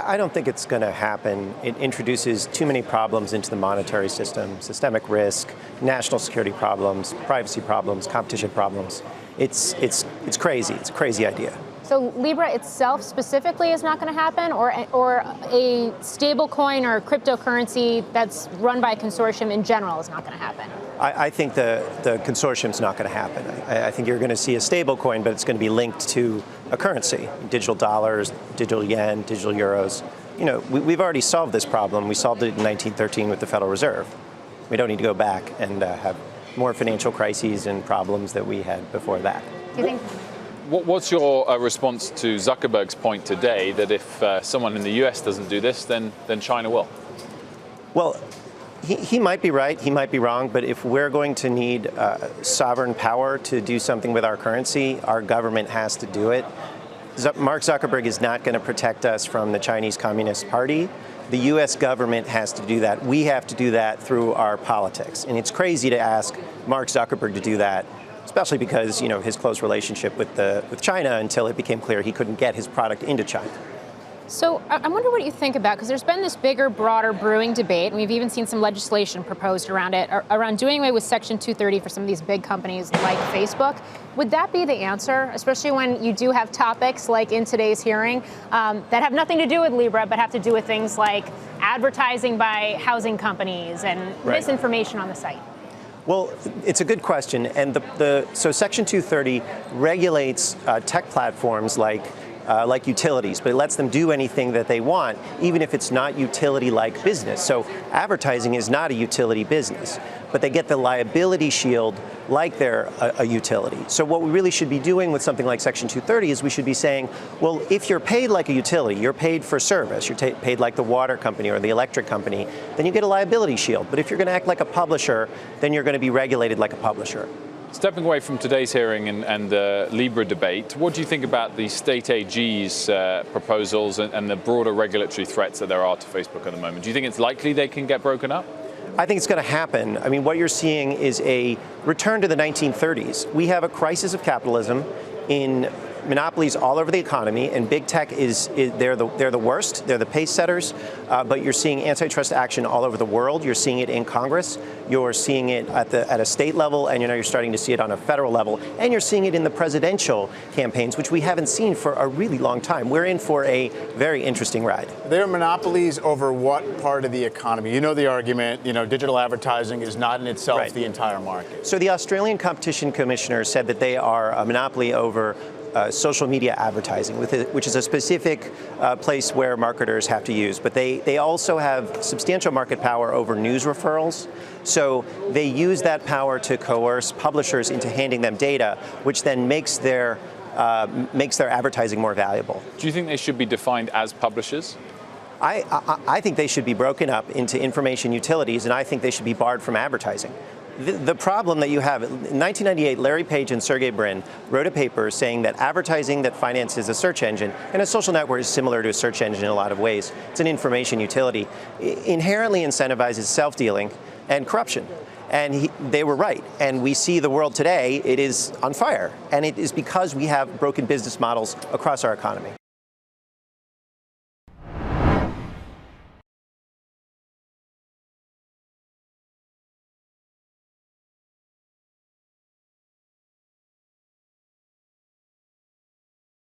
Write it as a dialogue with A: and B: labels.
A: I don't think it's going to happen. It introduces too many problems into the monetary system: systemic risk, national security problems, privacy problems, competition problems. It's crazy. It's a crazy idea.
B: So Libra itself specifically is not going to happen, or a stable coin or cryptocurrency that's run by a consortium in general is not going to happen?
A: I think the consortium's not going to happen. I think you're going to see a stable coin, but it's going to be linked to a currency: digital dollars, digital yen, digital euros. You know, we've already solved this problem. We solved it in 1913 with the Federal Reserve. We don't need to go back and have more financial crises and problems that we had before that.
B: Do you think?
C: What's your response to Zuckerberg's point today that if someone in the US doesn't do this, then China will?
A: Well, he might be right, he might be wrong, but if we're going to need sovereign power to do something with our currency, our government has to do it. Mark Zuckerberg is not going to protect us from the Chinese Communist Party. The U.S. government has to do that. We have to do that through our politics. And it's crazy to ask Mark Zuckerberg to do that, especially because, you know, his close relationship with China until it became clear he couldn't get his product into China.
B: So I wonder what you think about, because there's been this bigger, broader brewing debate, and we've even seen some legislation proposed around it, around doing away with Section 230 for some of these big companies like Facebook. Would that be the answer, especially when you do have topics like in today's hearing that have nothing to do with Libra, but have to do with things like advertising by housing companies and misinformation on the site?
A: Well, it's a good question, and so Section 230 regulates tech platforms like utilities, but it lets them do anything that they want, even if it's not utility-like business. So advertising is not a utility business, but they get the liability shield like they're a utility. So what we really should be doing with something like Section 230 is we should be saying, well, if you're paid like a utility, you're paid for service, you're paid like the water company or the electric company, then you get a liability shield. But if you're going to act like a publisher, then you're going to be regulated like a publisher.
C: Stepping away from today's hearing and the Libra debate, what do you think about the state AG's proposals and the broader regulatory threats that there are to Facebook at the moment? Do you think it's likely they can get broken up?
A: I think it's going to happen. I mean, what you're seeing is a return to the 1930s. We have a crisis of capitalism in monopolies all over the economy, and big tech they're the worst. They're the pace setters. But you're seeing antitrust action all over the world. You're seeing it in Congress. You're seeing it at a state level, and you're starting to see it on a federal level. And you're seeing it in the presidential campaigns, which we haven't seen for a really long time. We're in for a very interesting ride.
D: They're monopolies over what part of the economy? You know the argument. You know, digital advertising is not in itself the entire market.
A: So the Australian Competition Commissioner said that they are a monopoly over social media advertising, which is a specific place where marketers have to use. But they also have substantial market power over news referrals. So they use that power to coerce publishers into handing them data, which then makes their advertising more valuable.
C: Do you think they should be defined as publishers?
A: I think they should be broken up into information utilities, and I think they should be barred from advertising. The problem that you have, in 1998, Larry Page and Sergey Brin wrote a paper saying that advertising that finances a search engine, and a social network is similar to a search engine in a lot of ways, it's an information utility, inherently incentivizes self-dealing and corruption. And they were right. And we see the world today, it is on fire. And it is because we have broken business models across our economy.